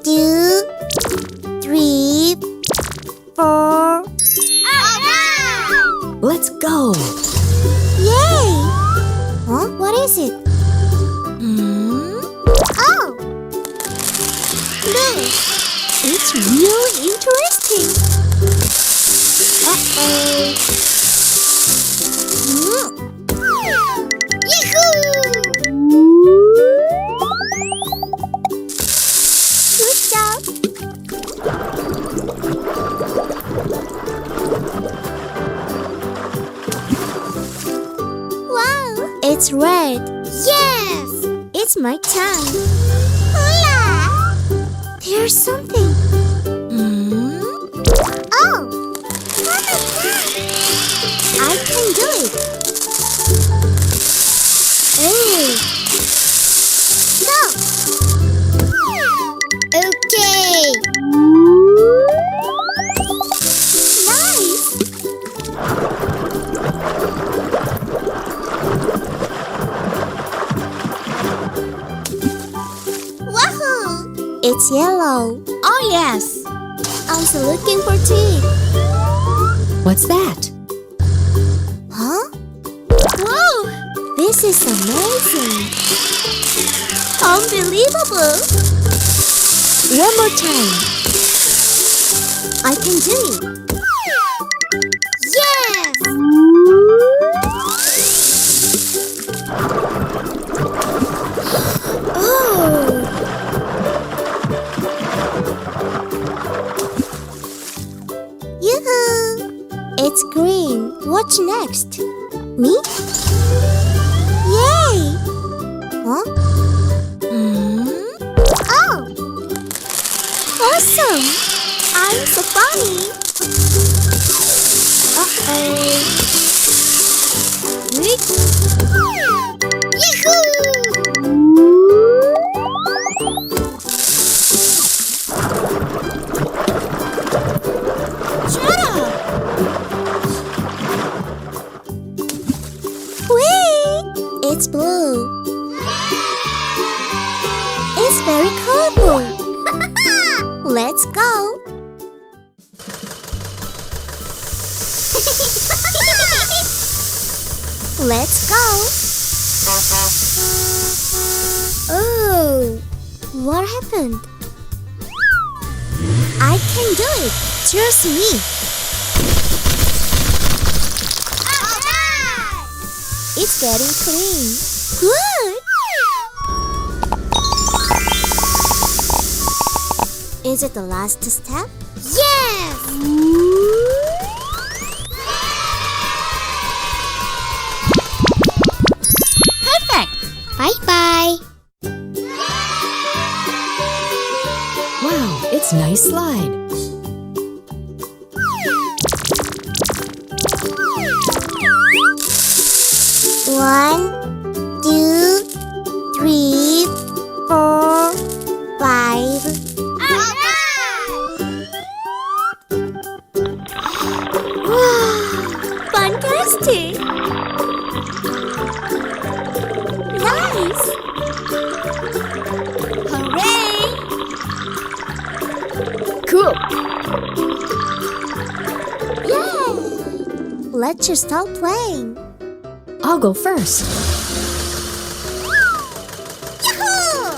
2, 3, 4. Let's go! Yay! Huh? What is it? Oh! Look! It's really interesting. Uh-oh. Good job. Wow, it's red. Yes, it's my tongue. Hola! There's something. Oh, what is that? I can do it. Hey, go. Okay. Nice. Wahoo! It's yellow. Oh, yes! Also looking for teeth. What's that? Huh? Whoa! This is amazing. Unbelievable. One more time. I can do it. Yes! Oh! Yoo-hoo! It's green. What's next? Me? Yay! Huh? Oh! Awesome! I'm so funny! Uh-oh! Yahoo! Shut up! Whee! It's blue. It's very colorful. Let's go. Let's go. Oh, what happened? I can do it. Trust me. It's getting clean. Good. Is it the last step? Yes! Perfect! Bye-bye. Wow, it's a nice slide. One, 2, 3, 4, 5. Wow, fantastic! Nice! Hooray! Cool! Yay! Let's just start playing. I'll go first. Yahoo!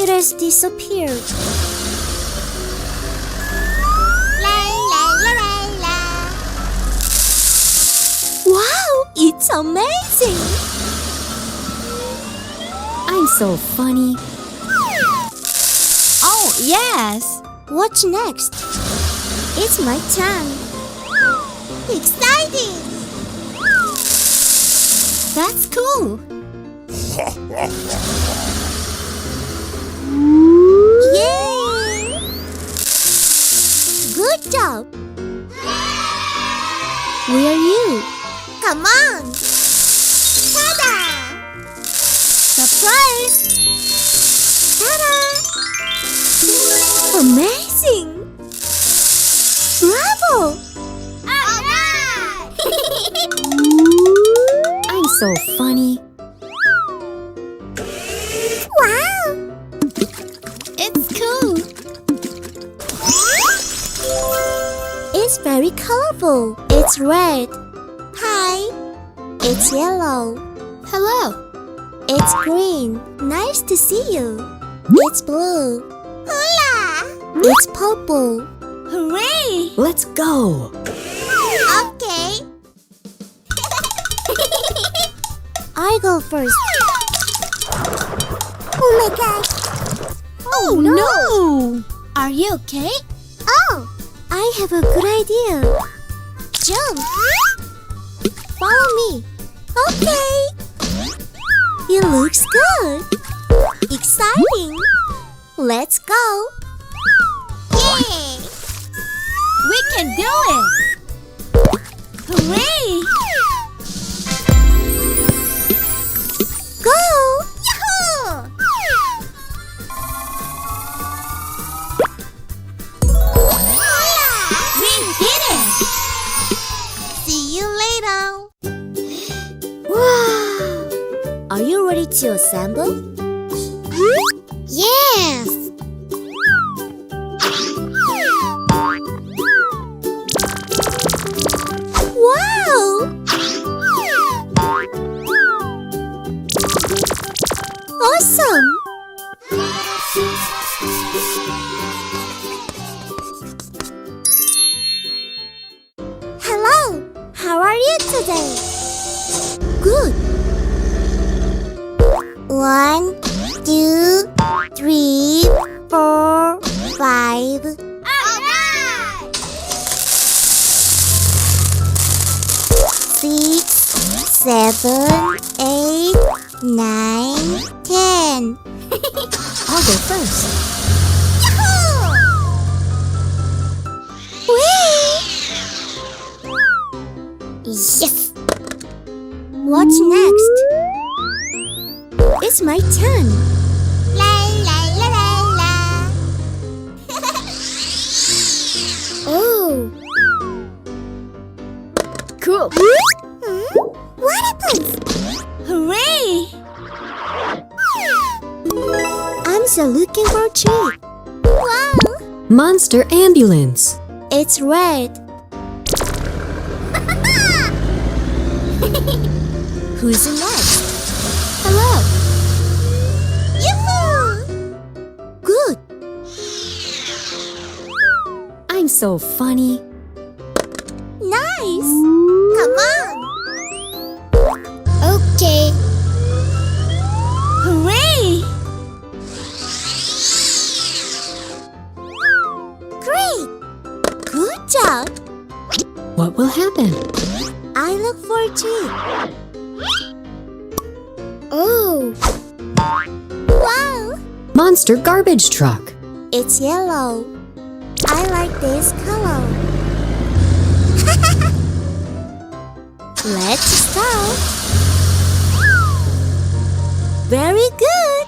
It has disappeared. Wow, it's amazing! I'm so funny. Oh, yes! What's next? It's my turn. Exciting! That's cool. Yay! Good job. Where are you? Come on! Ta-da! Surprise! Ta-da! Amazing! Bravo! I'm so funny. Wow! very colorful. It's red. Hi. It's yellow. Hello. It's green. Nice to see you. It's blue. Hola. It's purple. Hooray! Let's go. Okay. I go first. Oh my god. Oh no! Are you okay? Oh, I have a good idea. Jump. Follow me. Okay. It looks good. Exciting. Let's go. Yay! We can do it! Hooray! Go! Yahoo! We did it! See you later. Wow! Are you ready to assemble? Yes! Wow! Awesome! Hello! How are you today? Good! 1, 2, 3, 4, 5. Alright! 6, 7, 8, 9, 10. I'll go first. Yahoo! Whee! Yes! What's next? It's my turn. La la la la la. Oh. Cool. What happens? Hooray! I'm so looking for a treat. Wow. Monster ambulance. It's red. Who's next? Hello. Yoo-hoo! Good. I'm so funny. Nice. Come on. Okay. Hooray! Great. Good job. What will happen? I look for a treat. Oh. Wow. Monster garbage truck. It's yellow. I like this color. Let's start. Very good.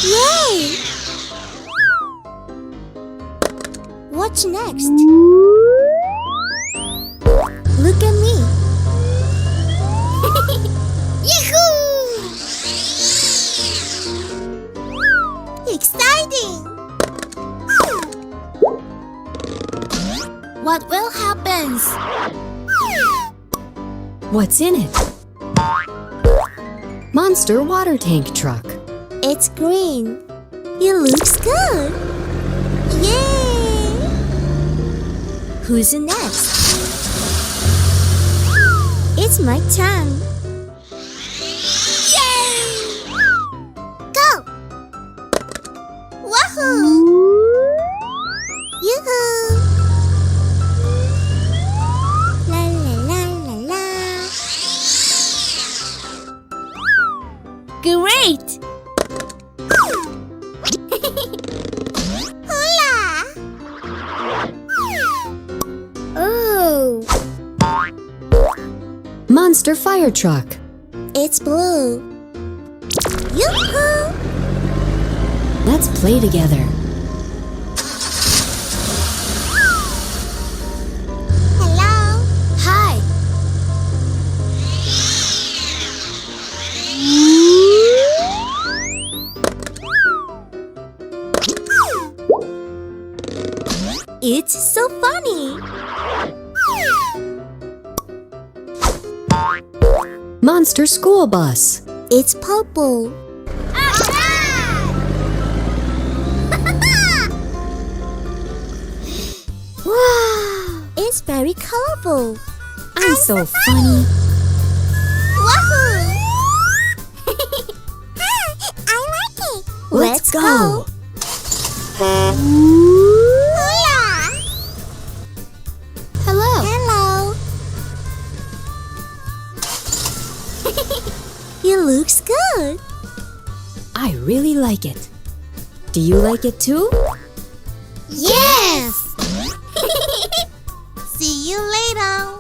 Yay! What's next? Look at me. Yahoo! Exciting! What will happen? What's in it? Monster water tank truck. It's green. It looks good. Yay! Who's next? It's my turn. Yay! Go! Wahoo! Yoo-hoo! La la la la la. Great! Hola! Oh! Monster fire truck. It's blue. Yoo-hoo! Let's play together. Hello. Hi. It's so funny. monster school bus. It's purple. Wow, it's very colorful. I'm so funny. Wahoo! I like it. Let's go. Hoo-yah! Hello. Hello. It looks good. I really like it. Do you like it too? Yes! See you later.